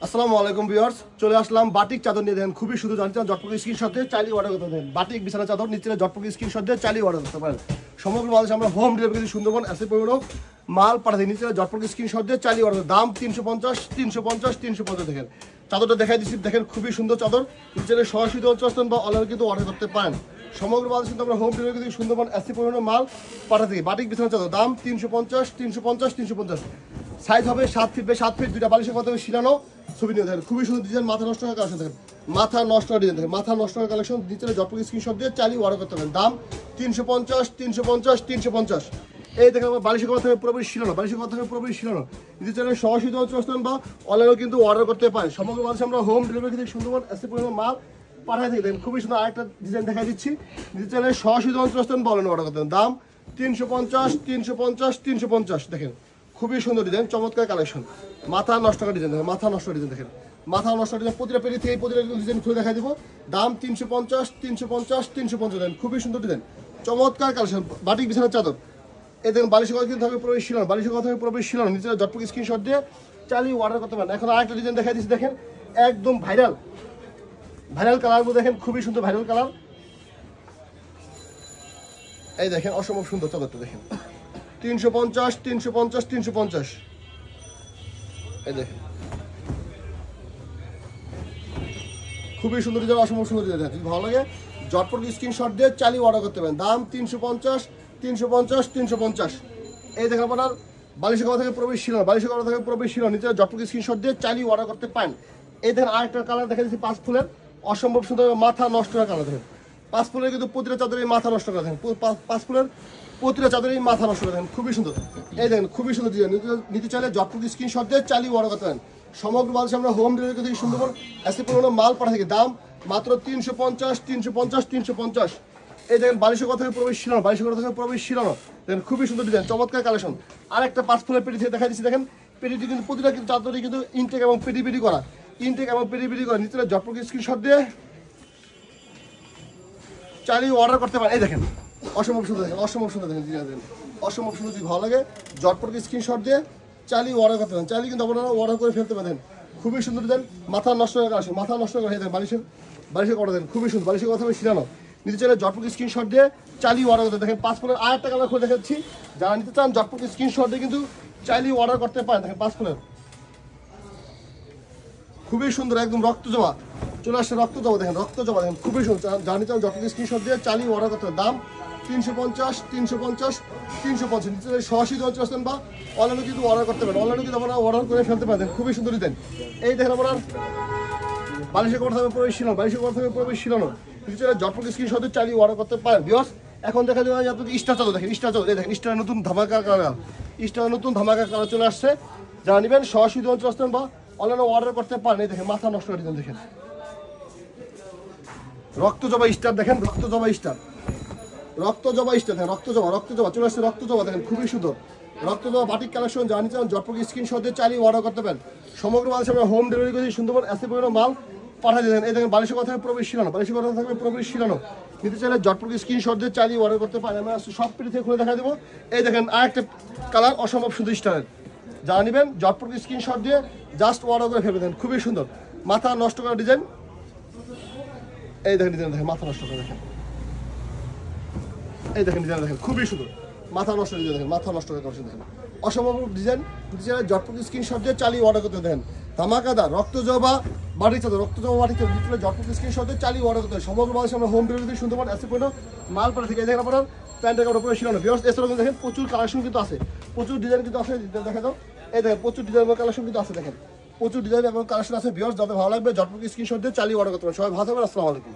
আসসালামু আলাইকুম ভিউয়ার্স, চলে আসলাম বাটিক চাদর নিয়ে। দেখেন খুবই সুন্দর, জানতে জটপক স্ক্রিনশট দিয়ে চাইলে অর্ডার করতে দেন। বাটিক বিছানা চাদর নিচে জটপক স্ক্রিনশট দিয়ে চাইলে অর্ডার করতে পারেন। সমগ্র বাংলাদেশে আমরা হোম ডেলিভারি সুন্দরবন এসে পড়ো মাল পাঠাতে নিচে জটপক স্ক্রিনশট দিয়ে চাইলে অর্ডার। দাম 350 দেখেন চাদরটা দেখাই দিচ্ছি। দেখেন খুবই সুন্দর চাদর, নিচে সরাসরি অঞ্চল বা অনলাইনে কিন্তু অর্ডার করতে পারেন। সমগ্র বাংলাদেশে কিন্তু আমরা হোম ডেলিভারি সুন্দরবন এসে পড়ো মাল পাঠাতে। বাটিক বিছানা চাদর দাম 350 সাইজ হবে 7 ফিট বাই 7 ফিট, দুইটা বালিশের কথা শিলানো ছবি নিয়ে দেখেন। খুবই সুন্দর ডিজাইন, মাথা নষ্ট করা কালেকশন দেখেন, মাথা নষ্ট করা ডিজাইন দেখেন, মাথা নষ্ট করা কালেকশন নিচে জটপক স্ক্রিনশট দিয়ে চালিয়ে অর্ডার করতে পারেন। দাম 350 এই দেখেন আমার বালিশের কথা থেকে পুরোপুরি শিলানো, বালিশের কথা থেকে পুরোপুরি শিলানো নিচে সরাসরি অঞ্চল বা অনলাইনেও কিন্তু অর্ডার করতে পারেন। সমগ্র বাংলাদেশে আমরা হোম ডেলিভারি থেকে সুন্দরবন এসে পরিমাণ মাল পাঠাই থেকে দেখেন। খুবই সুন্দর আরেকটা ডিজাইন দেখা দিচ্ছি, নিচে সরাসরি অঞ্চল বা অনলাইনে অর্ডার করতে পারেন। দাম 350 দেখেন খুবই সুন্দর ডিজাইন, চমৎকার কালেকশন। মাথা নষ্ট করা ডিজাইন দেখেন, মাথা নষ্ট ডিজাইন দেখেন, মাথা নষ্ট ডিজাইন প্রতিটা পেটি থেকে প্রতিটা ডিজাইন খুলে দেখাই দিব। দাম 350 দেখেন খুবই সুন্দর ডিজাইন, চমৎকার কালেকশন। বাটিক বিছানার চাদর এই দেখেন, বালিশের কথা কিন্তু থাকবে পুরো শিলানো, বালিশের কথা থাকবে পুরো শিলানো নিচে জটপক স্ক্রিনশট দিয়ে চালিয়ে অর্ডার করতে পারেন। এখন আরেকটা ডিজাইন দেখাই দিচ্ছি, দেখেন একদম ভাইরাল কালার দেখেন, খুবই সুন্দর ভাইরাল কালার। এই দেখেন অসম্ভব সুন্দর চাদরটা দেখেন, 350 এই দেখেন খুবই সুন্দর ডিজাইন, অসম্ভব সুন্দর ডিজাইন। যদি ভালো লাগে জটপট স্ক্রিনশট দিয়ে চালিয়ে অর্ডার করতে পারেন। দাম 350 এই দেখেন আপনার বালিশের কথা থেকে প্রবেশ ছিল, বালিশের কথা থেকে প্রবেশ ছিল নিচে জটপট স্ক্রিনশট দিয়ে চালিয়ে অর্ডার করতে পারেন। এই দেখেন আরেকটা কালার দেখা যাচ্ছে 5 ফুলের, অসম্ভব সুন্দর মাথা নষ্ট করা কালার দেখেন। 5 ফুলের কিন্তু প্রতিটা চাদরের মাথা নষ্ট করা দেখেন, 5 ফুলের প্রতিটা চাদরের মাথা নষ্ট করে দেখেন, খুবই সুন্দর। এই দেখেন খুবই সুন্দর ডিজাইন, নিতে চাইলে জটপক স্ক্রিনশট দিয়ে চালিয়ে অর্ডার করতে পারেন। সমগ্র বাংলাদেশে আমরা হোম ডেলিভারি থেকে সুন্দরবন এসে পরিমাণ মাল পাঠা থেকে। দাম মাত্র 350 এই দেখেন বালিশের কথা থেকে প্রবেশ শিলানো, বালিশের কথা থেকে প্রবেশ শিলানো দেখেন খুবই সুন্দর ডিজাইন, চমৎকার কালেকশন। আরেকটা 5 ফুলের পেটি থেকে দেখা দিচ্ছি, দেখেন পেটিটি কিন্তু প্রতিটা কিন্তু চাদরই কিন্তু ইনটেক এবং পেটি করা, ইনটেক এবং পেটি করা নিচে জটপক স্ক্রিনশট দিয়ে চালিয়ে অর্ডার করতে পারেন। এই দেখেন অসম্ভব সুন্দর দেখেন, অসম্ভব সুন্দর দেখেন, অসম্ভব সুন্দর। যদি ভালো লাগে জটপট স্ক্রিনশট দিয়ে চালিয়ে অর্ডার করতে পারেন, চালিয়ে কিন্তু আপনারা অর্ডার করে ফেলতে পারেন। খুবই সুন্দর দেন, মাথা নষ্ট করে আসে, মাথা নষ্ট করে দেন, বালিশের অর্ডার দেন খুবই সুন্দর, বালিশের কথা শিলানো নিতে চাইলে জটপট স্ক্রিনশট দিয়ে চালিয়ে অর্ডার করতে দেখেন। 5 ফুলের আরেকটা কালার খুলে দেখাচ্ছি, যারা নিতে চান জটপট স্ক্রিনশট দিয়ে কিন্তু চালিয়ে অর্ডার করতে পারেন। দেখেন 5 ফুলের খুবই সুন্দর, একদম রক্ত জবা চলে আসছে, রক্ত জবা দেখেন, রক্ত জবা দেখেন খুবই সুন্দর। যারা নিতে চান জটপট স্ক্রিনশট দিয়ে চালিয়ে অর্ডার করতে হবে। দাম 350 নিচে সরাসরি আসতেন বা অনলাইনে কিন্তু অর্ডার করতে পারেন, অনলাইনে কিন্তু আপনারা অর্ডার করে ফেলতে পারেন। খুবই সুন্দর ডিজাইন। এই দেখেন আপনার বালিশের কথা থেকে প্রবেশ শিলানো, বালিশের কথা থেকে প্রবেশ শিলানো নিচে জটপট স্ক্রিনশট দিয়ে চালিয়ে অর্ডার করতে পারেন। বিকজ এখন দেখা যায় আপনাদের স্টার চাদর দেখেন, স্টার চাদর দেখেন, স্টার নতুন ধামাকা কালার, স্টার নতুন ধামাকা কালার চলে আসছে। যারা নেবেন সরাসরি আসতেন বা অনলাইনে অর্ডার করতে পারেন। এই দেখেন মাথা নষ্ট করে ডিজাইন দেখেন, রক্ত জবা স্টার দেখেন, রক্ত জবা স্টার দেখেন, রক্ত জবা চলে আসছে, রক্ত জবা দেখেন খুবই সুন্দর, রক্ত জবা বাটিক কালেকশন। জানি চান জটপক স্ক্রিনশট দিয়ে চালিয়ে অর্ডার করতে পারেন। সমগ্র বাংলাদেশে আমরা হোম ডেলিভারি করি সুন্দরবন এসে পরিমাণ মাল পাঠিয়ে দেন। এই দেখেন বালিশের কথা প্রবেশ শিলানো, বালিশের কথা থাকবে প্রবেশ শিলানো নিতে চাইলে জটপক স্ক্রিনশট দিয়ে চালিয়ে অর্ডার করতে পারেন। আমরা সব পেটি থেকে খুলে দেখা দেবো। এই দেখেন আরেকটা কালার অসম্ভব সুন্দর স্টারের, যা নেবেন জটপক স্ক্রিনশট দিয়ে জাস্ট অর্ডার করে ফেলে দেন। খুবই সুন্দর মাথা নষ্ট করা ডিজাইন। এই দেখেন ডিজাইন দেখেন, মাথা নষ্ট করে দেখেন, এই দেখেন ডিজাইন দেখেন খুবই সুন্দর, মাথা নষ্ট ডিজাইন দেখেন, মাথা নষ্ট করে দেখেন অসম্ভব ডিজাইন। জটপক স্ক্রিনশট দিয়ে চালিয়ে অর্ডার করতে দেখেন। ধামাকাদার রক্ত জবা বাটিক চাদর, রক্ত জবা বাটিক চাদর জটপক স্ক্রিনশট দিয়ে চালিয়ে অর্ডার করতে হয়। সমগ্র বাংলাদেশে আমরা হোম ডেলিভারি সুন্দরবন এসে পড়লো মাল পাঠা থেকে। দেখেন আপনার প্যান্টের কাপড় পরে শিলানো বিকজ এছাড়াও দেখেন প্রচুর কালেকশন কিন্তু আছে, প্রচুর ডিজাইন কিন্তু আছে। দেখা দাও এই দেখেন প্রচুর ডিজাইন কালেকশন কিন্তু আছে, দেখেন প্রচুর ডিজাইন এবং কালেকশন আছে। বিকজ যাদের ভালো লাগবে জটপক স্ক্রিনশট দিয়ে চালিয়ে অর্ডার করতে পারেন। সবাই ভালো থাকবেন, আসসালামু আলাইকুম।